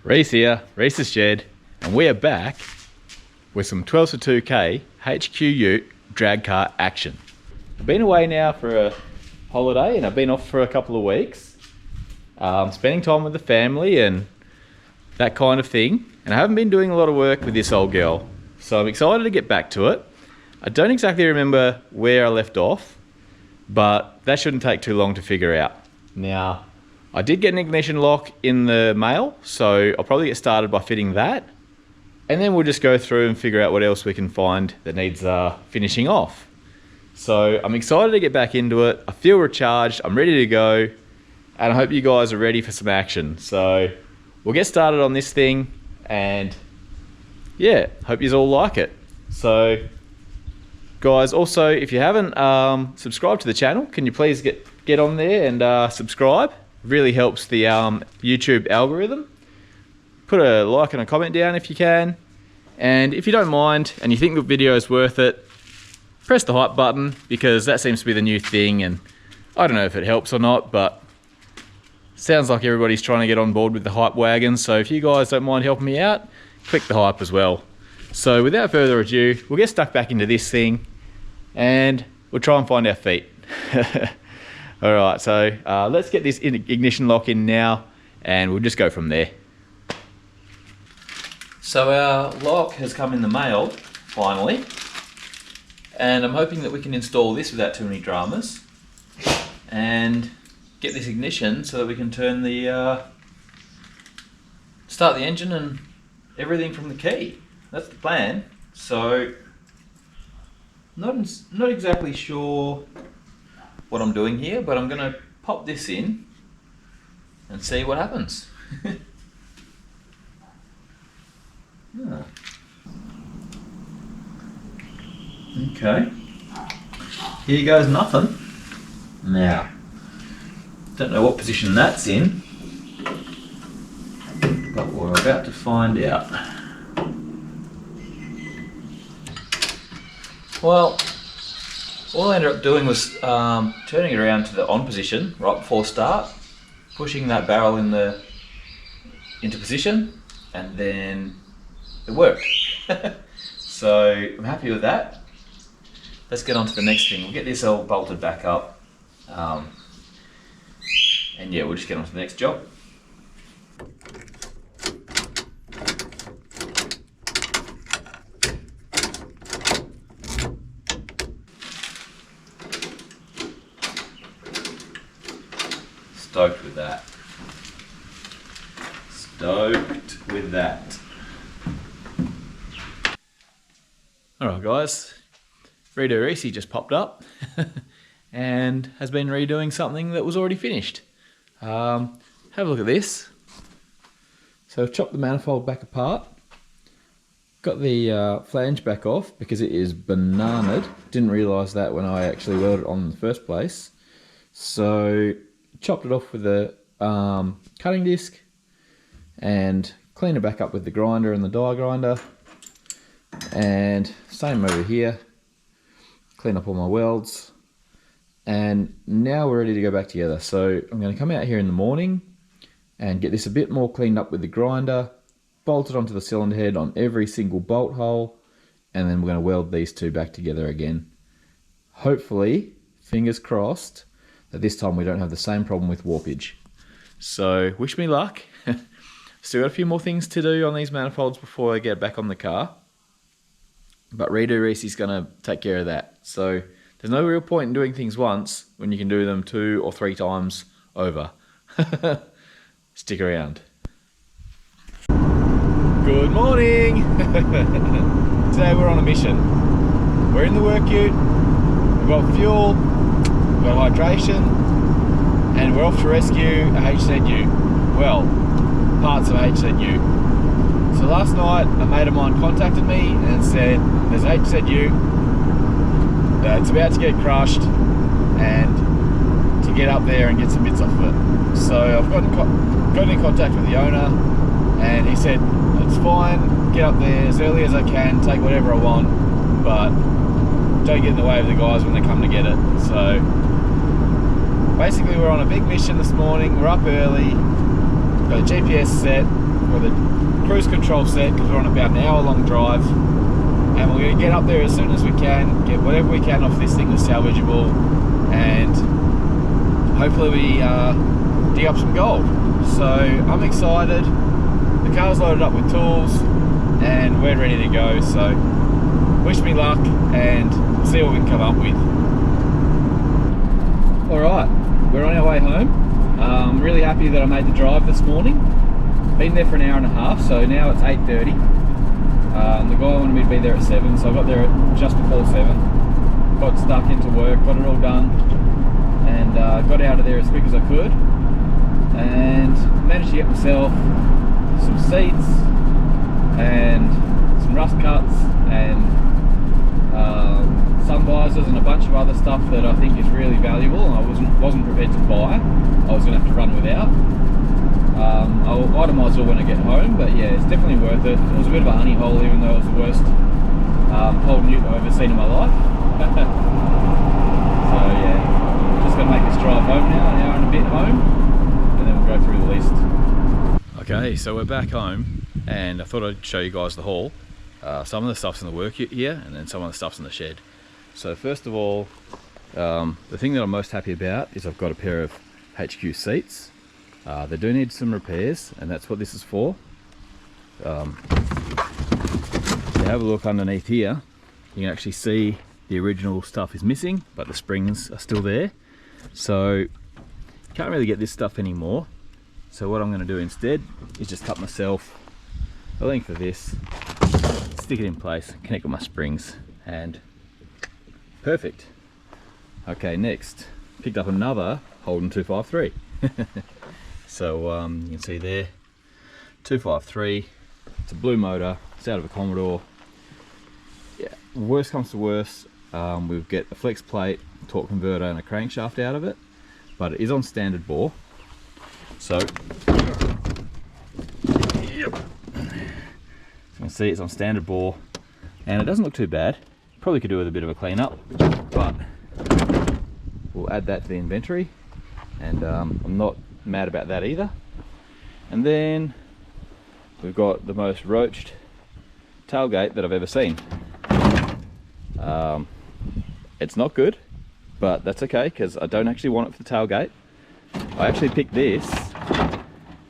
Reese here, Reese's Shed, and we are back with some 12SFOR2K HQ Ute drag car action. I've been away now for a holiday and I've been off for a couple of weeks, spending time with the family and that kind of thing, and I haven't been doing a lot of work with this old girl, so I'm excited to get back to it. I don't exactly remember where I left off, but that shouldn't take too long to figure out. Now, I did get an ignition lock in the mail, so I'll probably get started by fitting that. And then we'll just go through and figure out what else we can find that needs finishing off. So I'm excited to get back into it. I feel recharged, I'm ready to go, and I hope you guys are ready for some action. So we'll get started on this thing, and yeah, hope you all like it. So guys, also, if you haven't subscribed to the channel, can you please get on there and subscribe? Really helps the YouTube algorithm. Put a like and a comment down if you can, and if you don't mind and you think the video is worth it, press the hype button, because that seems to be the new thing, and I don't know if it helps or not, but sounds like everybody's trying to get on board with the hype wagon. So if you guys don't mind helping me out, click the hype as well. So without further ado, we'll get stuck back into this thing and we'll try and find our feet. Alright, so let's get this ignition lock in now and we'll just go from there. So our lock has come in the mail, finally, and I'm hoping that we can install this without too many dramas and get this ignition so that we can turn the start the engine and everything from the key. That's the plan. So not exactly sure what I'm doing here, but I'm gonna pop this in and see what happens. Okay, here goes nothing. Now, don't know what position that's in, but we're about to find out. Well, all I ended up doing was turning it around to the on position right before start, pushing that barrel into position, and then it worked. So I'm happy with that. Let's get on to the next thing. We'll get this all bolted back up, and yeah, we'll just get on to the next job. Stoked with that. Stoked with that. Alright guys, Redo Reese just popped up and has been redoing something that was already finished. Have a look at this. So I've chopped the manifold back apart, got the flange back off because it is bananaed. Didn't realise that when I actually welded it on in the first place. So chopped it off with a cutting disc and cleaned it back up with the grinder and the die grinder, and same over here, clean up all my welds, and now we're ready to go back together. So I'm going to come out here in the morning and get this a bit more cleaned up with the grinder, bolt it onto the cylinder head on every single bolt hole, and then we're going to weld these two back together again. Hopefully, fingers crossed, that this time we don't have the same problem with warpage. So wish me luck. Still got a few more things to do on these manifolds before I get back on the car, but Redo Reese is going to take care of that. So there's no real point in doing things once when you can do them 2 or 3 times over. Stick around. Good morning. Today we're on a mission. We're in the work ute, we've got fuel, we've got hydration, and we're off to rescue a HZU. Well, parts of a HZU. So last night a mate of mine contacted me and said there's a HZU that's about to get crushed and to get up there and get some bits off of it. So I've got in contact with the owner and he said it's fine, get up there as early as I can, take whatever I want, but don't get in the way of the guys when they come to get it. So basically we're on a big mission this morning, we're up early, got a GPS set, with a cruise control set because we're on about an hour-long drive, and we're going to get up there as soon as we can, get whatever we can off this thing that's salvageable, and hopefully we dig up some gold. So I'm excited. The car's loaded up with tools and we're ready to go, so wish me luck and see what we can come up with. Alright, we're on our way home. I'm really happy that I made the drive this morning. Been there for an hour and a half, so now it's 8:30. The guy wanted me to be there at 7, so I got there at just before 7. Got stuck into work, got it all done, and got out of there as quick as I could, and managed to get myself some seats and some rust cuts and sun visors and a bunch of other stuff that I think is really valuable, and I wasn't prepared to buy. I was going to have to run without. I'll itemise it all when I get home, but yeah, it's definitely worth it. It was a bit of a honey hole, even though it was the worst Holden ute I've ever seen in my life. So yeah, just going to make this drive home now, an hour and a bit home, and then we'll go through the list. Okay, so we're back home, and I thought I'd show you guys the haul. Some of the stuff's in the work ute here, and then some of the stuff's in the shed. So first of all, the thing that I'm most happy about is I've got a pair of HQ seats. They do need some repairs, and that's what this is for. If you have a look underneath here, you can actually see the original stuff is missing, but the springs are still there. So can't really get this stuff anymore. So what I'm going to do instead is just cut myself a length of this, stick it in place, connect with my springs, and perfect. Okay, next, picked up another Holden 253. So you can see there, 253, it's a blue motor, it's out of a Commodore. Yeah, worst comes to worst, we'll get a flex plate, torque converter and a crankshaft out of it, but it is on standard bore. So, yep. You can see it's on standard bore, and it doesn't look too bad. Probably could do with a bit of a clean up, but we'll add that to the inventory, and I'm not mad about that either. And then we've got the most roached tailgate that I've ever seen. It's not good, but that's okay because I don't actually want it for the tailgate. I actually picked this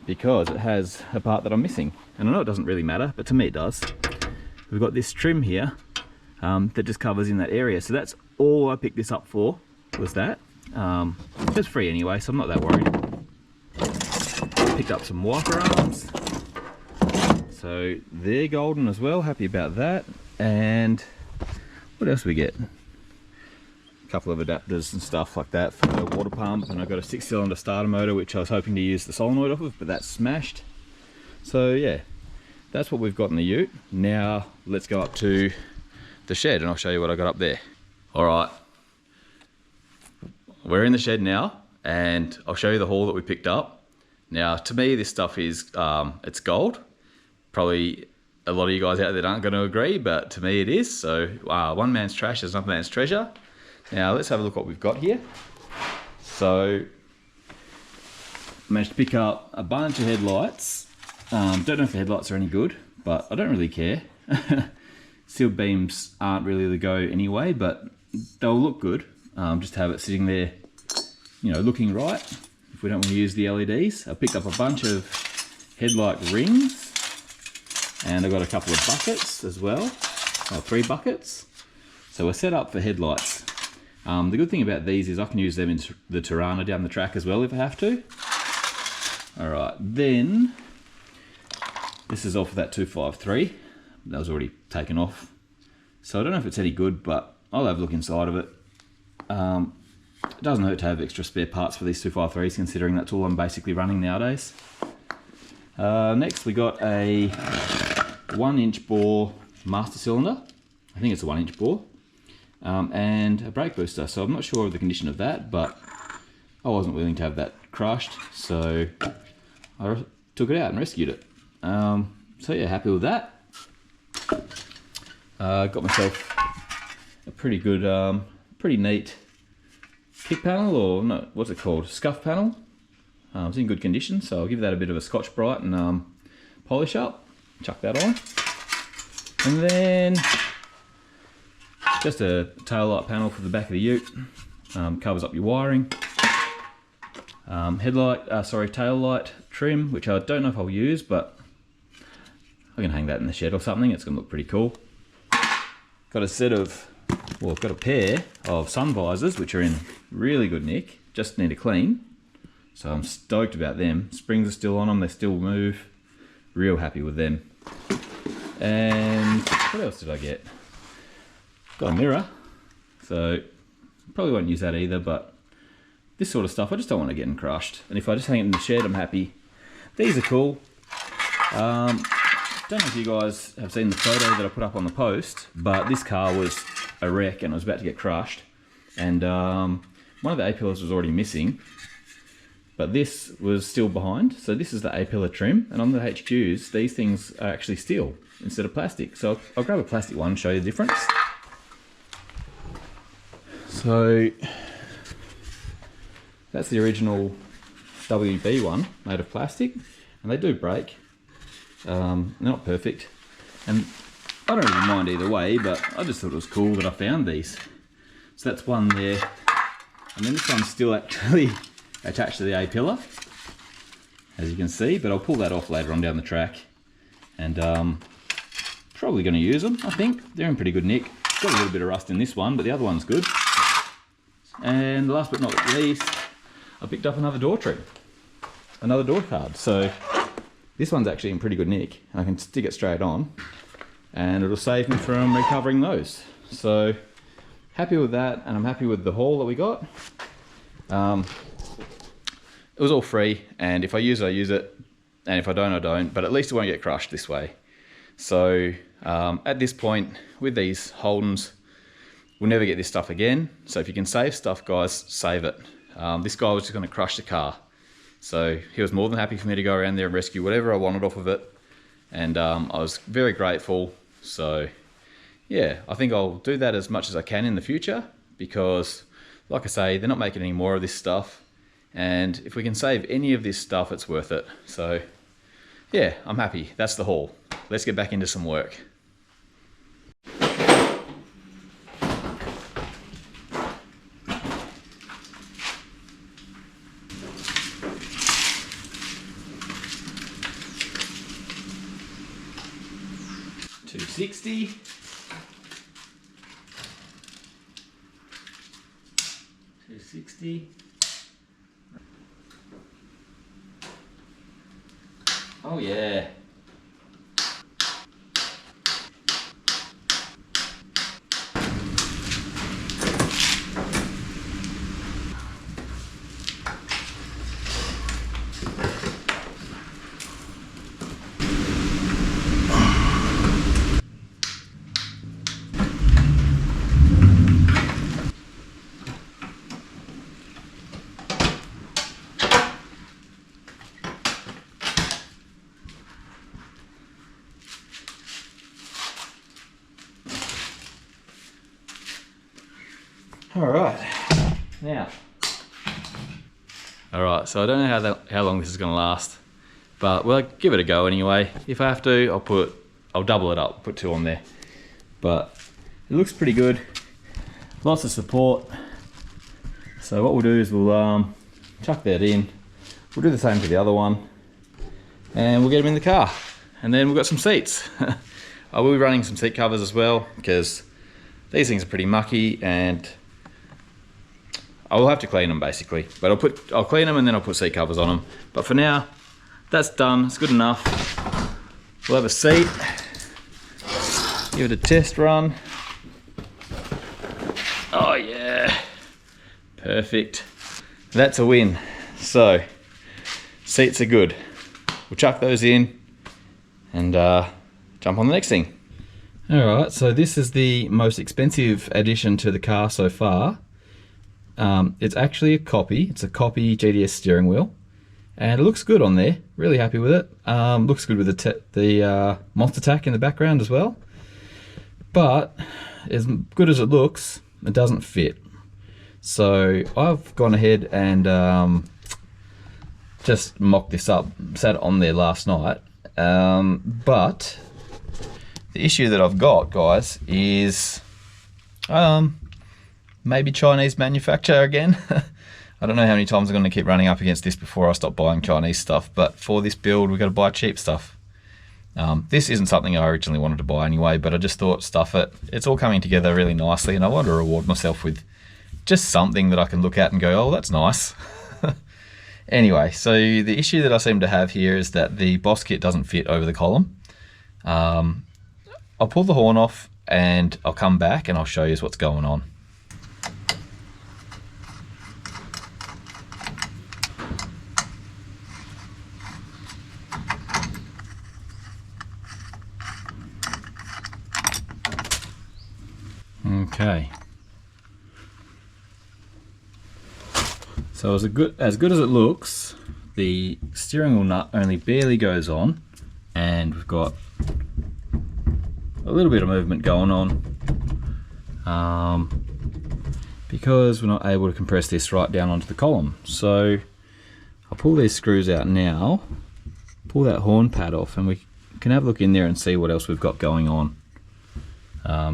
because it has a part that I'm missing, and I know it doesn't really matter, but to me it does. We've got this trim here that just covers in that area, so that's all I picked this up for, was that. It's free anyway, so I'm not that worried. Picked up some wiper arms, so they're golden as well, happy about that. And what else we get? A couple of adapters and stuff like that for the water pump, and I've got a 6-cylinder starter motor which I was hoping to use the solenoid off of, but that's smashed. So yeah, that's what we've got in the ute. Now let's go up to the shed and I'll show you what I got up there. Alright, we're in the shed now, and I'll show you the haul that we picked up. Now, to me, this stuff is, it's gold. Probably a lot of you guys out there aren't going to agree, but to me it is. So, one man's trash is another man's treasure. Now, let's have a look what we've got here. So, managed to pick up a bunch of headlights. Don't know if the headlights are any good, but I don't really care. Sealed beams aren't really the go anyway, but they'll look good. Just to have it sitting there, you know, looking right. If we don't want to use the LEDs. I picked up a bunch of headlight rings, and I've got a couple of buckets as well, 3 buckets. So we're set up for headlights. The good thing about these is I can use them in the Tirana down the track as well if I have to. Alright, then this is off of that 253. That was already taken off. So I don't know if it's any good, but I'll have a look inside of it. It doesn't hurt to have extra spare parts for these 253s, considering that's all I'm basically running nowadays. Next we got a 1-inch bore master cylinder. I think it's a 1-inch bore. And a brake booster. So I'm not sure of the condition of that, but I wasn't willing to have that crushed, so I took it out and rescued it. So yeah, happy with that. Got myself a pretty good, pretty neat kick panel, or no, what's it called? Scuff panel. It's in good condition, so I'll give that a bit of a Scotch Brite and polish up, chuck that on. And then just a tail light panel for the back of the ute, covers up your wiring. Tail light trim, which I don't know if I'll use, but I can hang that in the shed or something. It's gonna look pretty cool. Got a set of, well, I've got a pair of sun visors, which are in really good nick, just need to clean. So I'm stoked about them. Springs are still on them, they still move. Real happy with them. And what else did I get? Got a mirror, so probably won't use that either, but this sort of stuff, I just don't want it getting crushed. And if I just hang it in the shed, I'm happy. These are cool. Don't know if you guys have seen the photo that I put up on the post, but this car was a wreck and I was about to get crushed. And one of the A-pillars was already missing, but this was still behind. So this is the A-pillar trim, and on the HQs, these things are actually steel instead of plastic. So I'll grab a plastic one and show you the difference. So that's the original WB one made of plastic, and they do break. They're not perfect, and I don't really mind either way, but I just thought it was cool that I found these. So that's one there, and then this one's still actually attached to the A-pillar, as you can see, but I'll pull that off later on down the track, and probably going to use them. I think they're in pretty good nick. Got a little bit of rust in this one, but the other one's good. And last but not least, I picked up another door trim, another door card. So this one's actually in pretty good nick. I can stick it straight on and it'll save me from recovering those. So happy with that, and I'm happy with the haul that we got. It was all free, and if I use it, I use it, and if I don't, I don't, but at least it won't get crushed this way. So at this point, with these Holdens, we'll never get this stuff again. So if you can save stuff, guys, save it. This guy was just going to crush the car. So he was more than happy for me to go around there and rescue whatever I wanted off of it. And I was very grateful. So yeah, I think I'll do that as much as I can in the future, because like I say, they're not making any more of this stuff. And if we can save any of this stuff, it's worth it. So yeah, I'm happy. That's the haul. Let's get back into some work. $260. $260. Oh yeah. Alright, so I don't know how long this is going to last, but we'll give it a go anyway. If I have to, I'll double it up, put 2 on there. But it looks pretty good, lots of support. So what we'll do is we'll chuck that in. We'll do the same for the other one, and we'll get them in the car. And then we've got some seats. I will be running some seat covers as well, because these things are pretty mucky, and I will have to clean them basically, but I'll clean them and then I'll put seat covers on them. But for now, that's done, it's good enough. We'll have a seat, give it a test run. Oh yeah, perfect. That's a win. So, seats are good. We'll chuck those in and jump on the next thing. Alright, so this is the most expensive addition to the car so far. It's actually a copy. It's a copy GDS steering wheel, and it looks good on there. Really happy with it. Looks good with the monster tack in the background as well. But as good as it looks, it doesn't fit. So I've gone ahead and just mocked this up. Sat it on there last night, But the issue that I've got, guys, is maybe Chinese manufacturer again. I don't know how many times I'm going to keep running up against this before I stop buying Chinese stuff, but for this build we've got to buy cheap stuff. This isn't something I originally wanted to buy anyway, but I just thought, stuff it. It's all coming together really nicely, and I want to reward myself with just something that I can look at and go, oh, that's nice. Anyway, so the issue that I seem to have here is that the boss kit doesn't fit over the column. I'll pull the horn off and I'll come back and I'll show you what's going on. Okay. So as good as it looks, the steering wheel nut only barely goes on, and we've got a little bit of movement going on because we're not able to compress this right down onto the column. So I'll pull these screws out now, pull that horn pad off, and we can have a look in there and see what else we've got going on.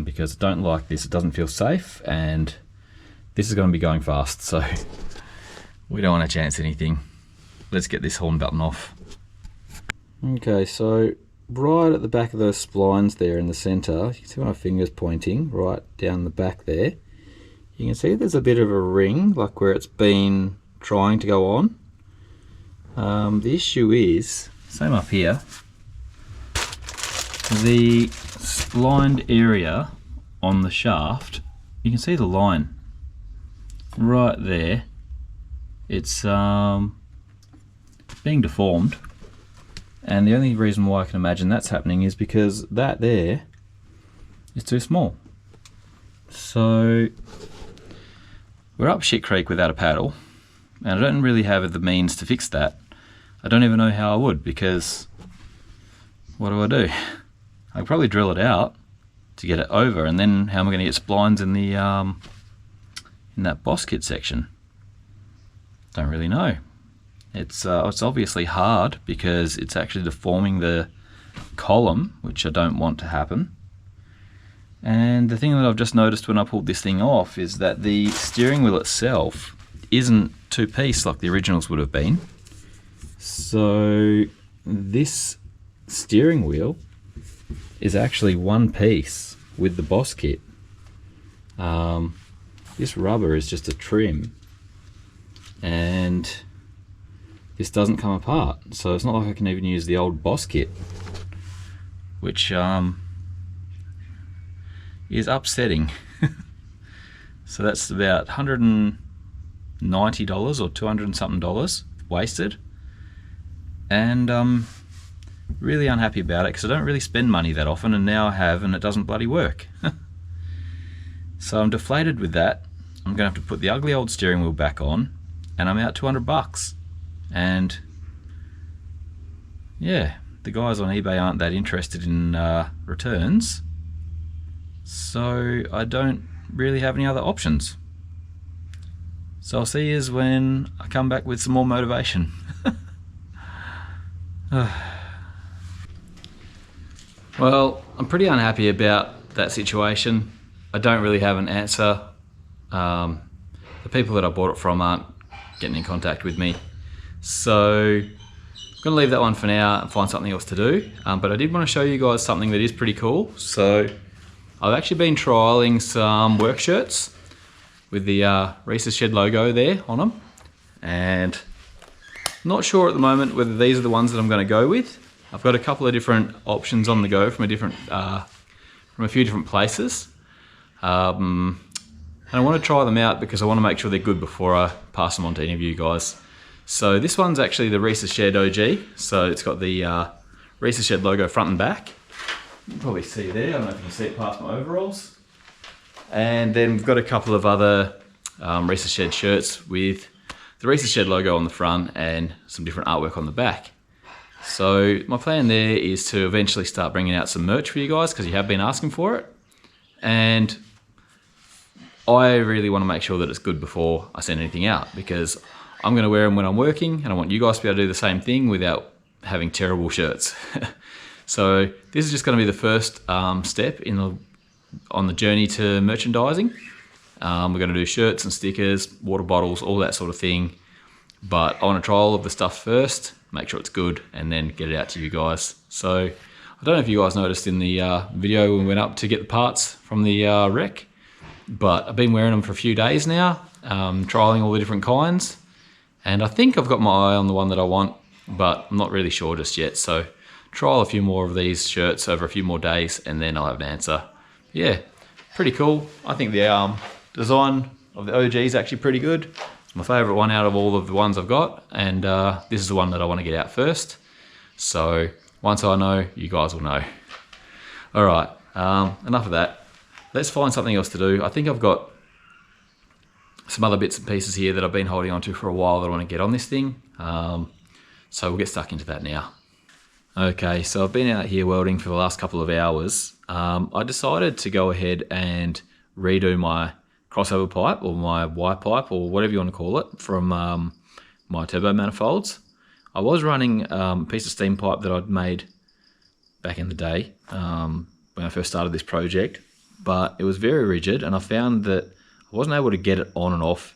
Because I don't like this, it doesn't feel safe, and this is going to be going fast, so we don't want to chance anything. Let's get this horn button off. Okay, so right at the back of those splines there in the center, you can see my fingers pointing right down the back there. You can see there's a bit of a ring, like where it's been trying to go on. The issue is, same up here, the splined area on the shaft, you can see the line right there. It's being deformed, and the only reason why I can imagine that's happening is because that there is too small. So we're up shit creek without a paddle, and I don't really have the means to fix that. I don't even know how I would, because what do? I could probably drill it out to get it over, and then how am I going to get splines in the in that boss kit section? Don't really know. It's obviously hard because it's actually deforming the column, which I don't want to happen. And the thing that I've just noticed when I pulled this thing off is that the steering wheel itself isn't two-piece like the originals would have been. So this steering wheel is actually one piece with the boss kit. This rubber is just a trim, and this doesn't come apart, so it's not like I can even use the old boss kit, which is upsetting. So that's about $190 or 200 and something dollars wasted, and really unhappy about it because I don't really spend money that often, and now I have, and it doesn't bloody work. So I'm deflated with that. I'm gonna have to put the ugly old steering wheel back on, and I'm out 200 bucks. And yeah, the guys on eBay aren't that interested in returns, so I don't really have any other options. So I'll see you when I come back with some more motivation. Well, I'm pretty unhappy about that situation. I don't really have an answer. The people that I bought it from aren't getting in contact with me. So I'm gonna leave that one for now and find something else to do. But I did want to show you guys something that is pretty cool. So I've actually been trialing some work shirts with the Reese's Shed logo there on them. And I'm not sure at the moment whether these are the ones that I'm gonna go with. I've got a couple of different options on the go from a few different places. And I want to try them out because I want to make sure they're good before I pass them on to any of you guys. So this one's actually the Reese's Shed OG. So it's got the Reese's Shed logo front and back. You can probably see there, I don't know if you can see it past my overalls. And then we've got a couple of other Reese's Shed shirts with the Reese's Shed logo on the front and some different artwork on the back. So my plan there is to eventually start bringing out some merch for you guys because you have been asking for it. And I really want to make sure that it's good before I send anything out, because I'm going to wear them when I'm working, and I want you guys to be able to do the same thing without having terrible shirts. So this is just going to be the first step on the journey to merchandising. We're going to do shirts and stickers, water bottles, all that sort of thing. But I want to try all of the stuff first, make sure it's good, and then get it out to you guys. So I don't know if you guys noticed in the video when we went up to get the parts from the wreck, but I've been wearing them for a few days now, trialing all the different kinds. And I think I've got my eye on the one that I want, but I'm not really sure just yet. So trial a few more of these shirts over a few more days, and then I'll have an answer. Yeah, pretty cool. I think the design of the OG is actually pretty good. It's my favourite one out of all of the ones I've got, and this is the one that I want to get out first. So once I know, you guys will know. All right, enough of that. Let's find something else to do. I think I've got some other bits and pieces here that I've been holding on to for a while that I want to get on this thing. So we'll get stuck into that now. Okay, so I've been out here welding for the last couple of hours. I decided to go ahead and redo my crossover pipe, or my Y pipe, or whatever you want to call it, from my turbo manifolds. I was running a piece of steam pipe that I'd made back in the day when I first started this project, but it was very rigid, and I found that I wasn't able to get it on and off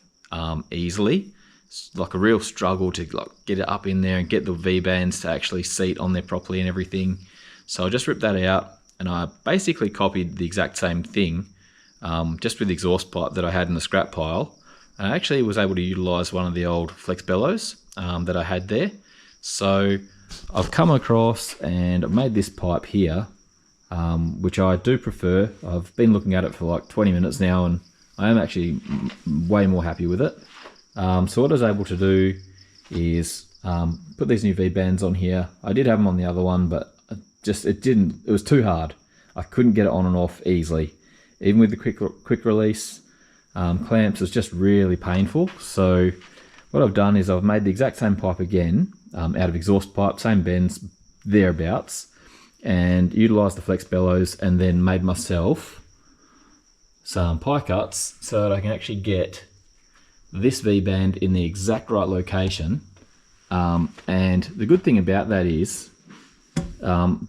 easily. It's like a real struggle to get it up in there and get the V-bands to actually seat on there properly and everything. So I just ripped that out, and I basically copied the exact same thing, just with the exhaust pipe that I had in the scrap pile. And I actually was able to utilize one of the old flex bellows that I had there. So I've come across and I've made this pipe here, which I do prefer. I've been looking at it for like 20 minutes now, and I am actually way more happy with it. So what I was able to do is put these new V-bands on here. I did have them on the other one, but it was too hard. I couldn't get it on and off easily. Even with the quick release clamps, it's just really painful. So what I've done is I've made the exact same pipe again, out of exhaust pipe, same bends, thereabouts, and utilised the flex bellows, and then made myself some pie cuts so that I can actually get this V-band in the exact right location. And the good thing about that is,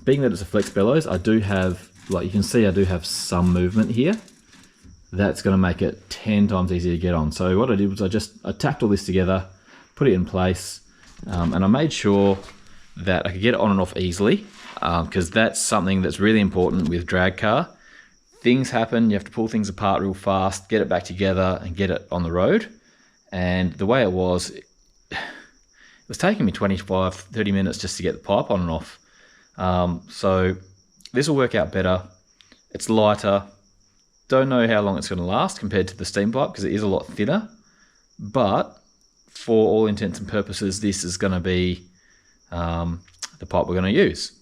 being that it's a flex bellows, I do have, like you can see, I do have some movement here. That's going to make it 10 times easier to get on. So what I did was I tacked all this together, put it in place, and I made sure that I could get it on and off easily, because that's something that's really important with drag car. Things happen, you have to pull things apart real fast, get it back together and get it on the road. And the way it was taking me 25-30 minutes just to get the pipe on and off. So this will work out better. It's lighter. Don't know how long it's going to last compared to the steam pipe, because it is a lot thinner. But for all intents and purposes, this is going to be the pipe we're going to use.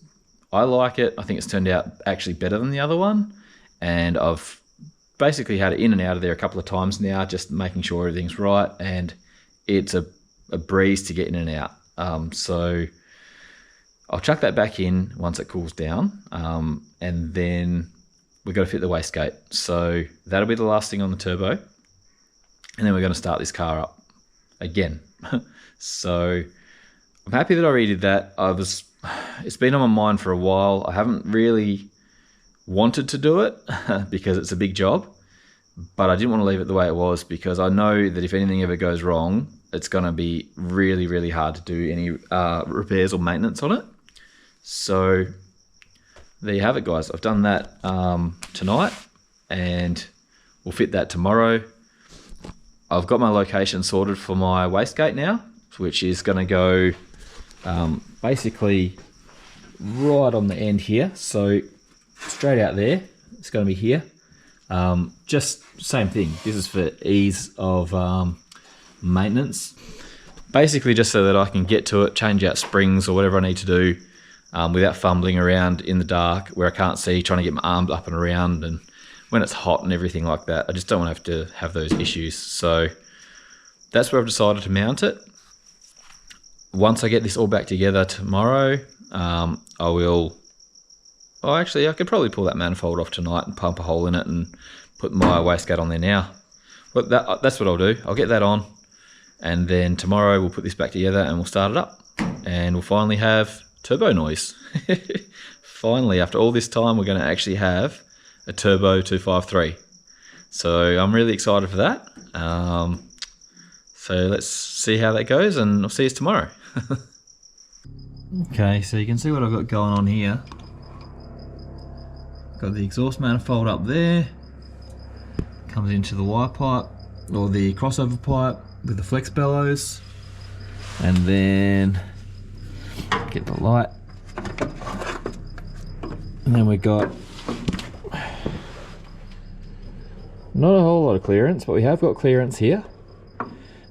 I like it. I think it's turned out actually better than the other one. And I've basically had it in and out of there a couple of times now, just making sure everything's right, and it's a breeze to get in and out. So I'll chuck that back in once it cools down, and then we've got to fit the wastegate. So that'll be the last thing on the turbo, and then we're going to start this car up again. So I'm happy that I redid that. It's been on my mind for a while. I haven't really wanted to do it because it's a big job, but I didn't want to leave it the way it was, because I know that if anything ever goes wrong, it's going to be really, really hard to do any repairs or maintenance on it. So there you have it, guys. I've done that tonight, and we'll fit that tomorrow. I've got my location sorted for my wastegate now, which is going to go basically right on the end here. So straight out there, it's going to be here. Just same thing. This is for ease of maintenance. Basically just so that I can get to it, change out springs or whatever I need to do without fumbling around in the dark where I can't see, trying to get my arms up and around, and when it's hot and everything like that. I just don't want to have those issues. So that's where I've decided to mount it. Once I get this all back together tomorrow, I could probably pull that manifold off tonight and pump a hole in it and put my wastegate on there now. But that's what I'll do. I'll get that on, and then tomorrow we'll put this back together and we'll start it up, and we'll finally have turbo noise. Finally, after all this time, we're going to actually have a turbo 253. So I'm really excited for that. So let's see how that goes, and I'll see you tomorrow. Okay, so you can see what I've got going on here. Got the exhaust manifold up there. Comes into the wire pipe, or the crossover pipe with the flex bellows. And then get the light. And then we've got not a whole lot of clearance, but we have got clearance here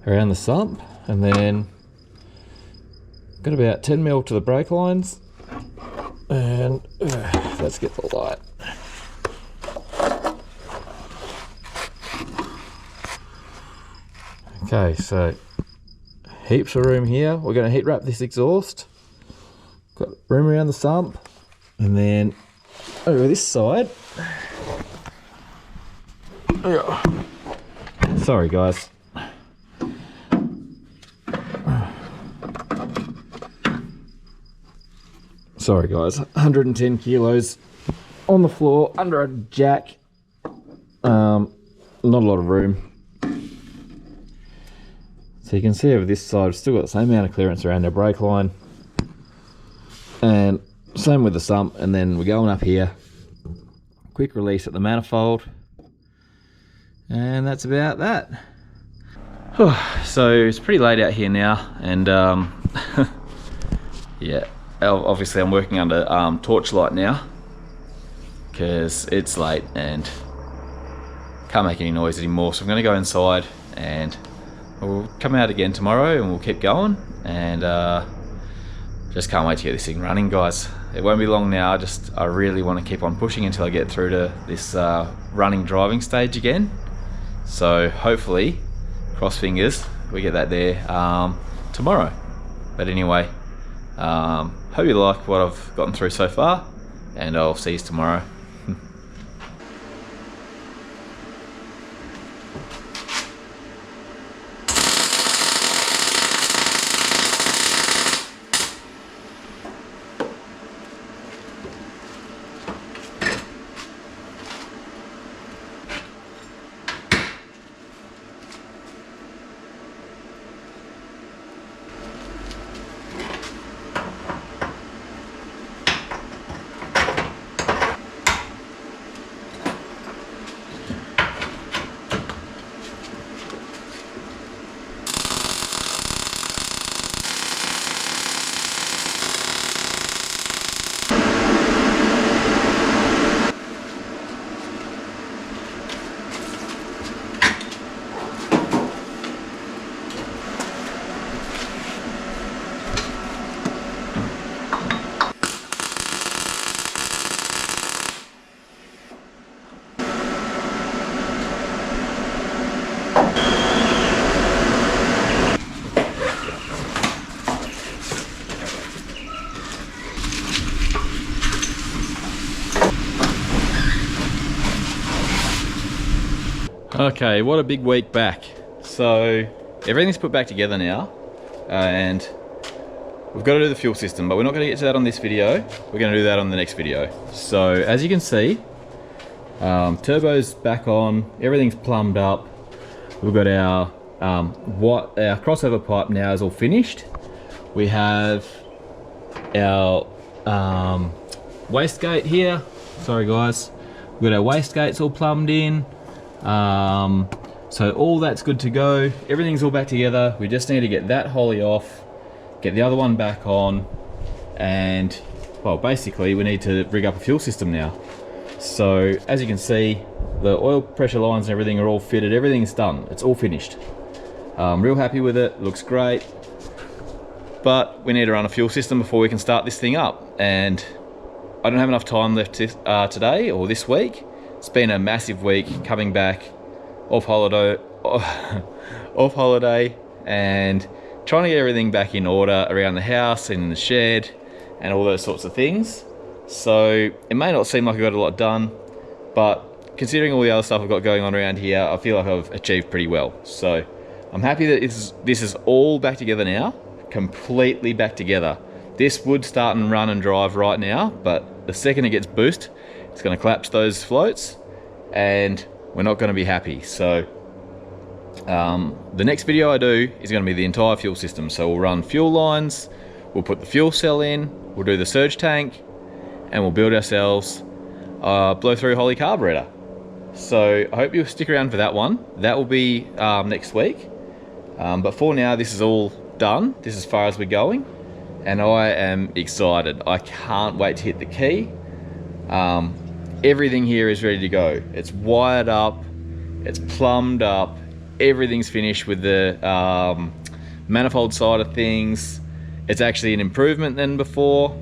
around the sump, and then got about 10 mil to the brake lines. And let's get the light. Okay, so heaps of room here. We're going to heat wrap this exhaust. Got room around the sump, and then over this side. Sorry guys. Sorry guys, 110 kilos on the floor under a jack. Not a lot of room. So you can see over this side, we've still got the same amount of clearance around our brake line. And same with the sump, and then we're going up here. Quick release at the manifold. And that's about that. So it's pretty late out here now, and yeah, obviously I'm working under torchlight now because it's late and can't make any noise anymore. So I'm going to go inside, and we'll come out again tomorrow and we'll keep going, and just can't wait to get this thing running, guys. It won't be long now. I really want to keep on pushing until I get through to this running driving stage again. So hopefully, cross fingers, we get that there tomorrow. But anyway, hope you like what I've gotten through so far, and I'll see you tomorrow. Okay, what a big week back. So everything's put back together now, and we've got to do the fuel system, but we're not going to get to that on this video. We're going to do that on the next video. So as you can see, turbo's back on, everything's plumbed up. We've got our our crossover pipe now is all finished. We have our wastegate here. Sorry guys, we've got our wastegates all plumbed in. So all that's good to go. Everything's all back together. We just need to get that holly off, get the other one back on, and well, basically we need to rig up a fuel system now. So as you can see, the oil pressure lines and everything are all fitted. Everything's done. It's all finished. Real happy with it. Looks great. But we need to run a fuel system before we can start this thing up. And I don't have enough time left today or this week. It's been a massive week coming back off holiday, and trying to get everything back in order around the house and in the shed and all those sorts of things. So it may not seem like I got a lot done, but considering all the other stuff I've got going on around here, I feel like I've achieved pretty well. So I'm happy that this is all back together now, completely back together. This would start and run and drive right now, but the second it gets boost, it's going to collapse those floats and we're not going to be happy. So the next video I do is going to be the entire fuel system. So we'll run fuel lines, we'll put the fuel cell in, we'll do the surge tank, and we'll build ourselves a blow-through Holly carburetor. So I hope you'll stick around for that one. That will be next week. But for now, this is all done. This is as far as we're going. And I am excited. I can't wait to hit the key. Everything here is ready to go. It's wired up, it's plumbed up, everything's finished with the manifold side of things. It's actually an improvement than before.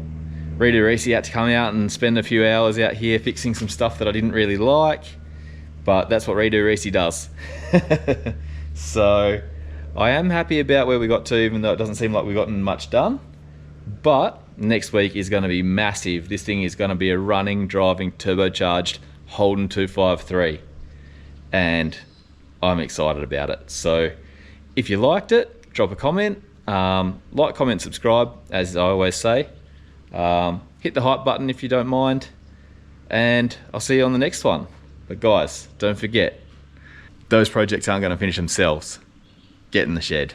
Rita Reese had to come out and spend a few hours out here fixing some stuff that I didn't really like, but that's what Rita Reese does. So I am happy about where we got to, even though it doesn't seem like we've gotten much done. But next week is going to be massive. This thing is going to be a running, driving, turbocharged Holden 253. And I'm excited about it. So if you liked it, drop a comment. Like, comment, subscribe, as I always say. Hit the hype button if you don't mind. And I'll see you on the next one. But guys, don't forget, those projects aren't going to finish themselves. Get in the shed.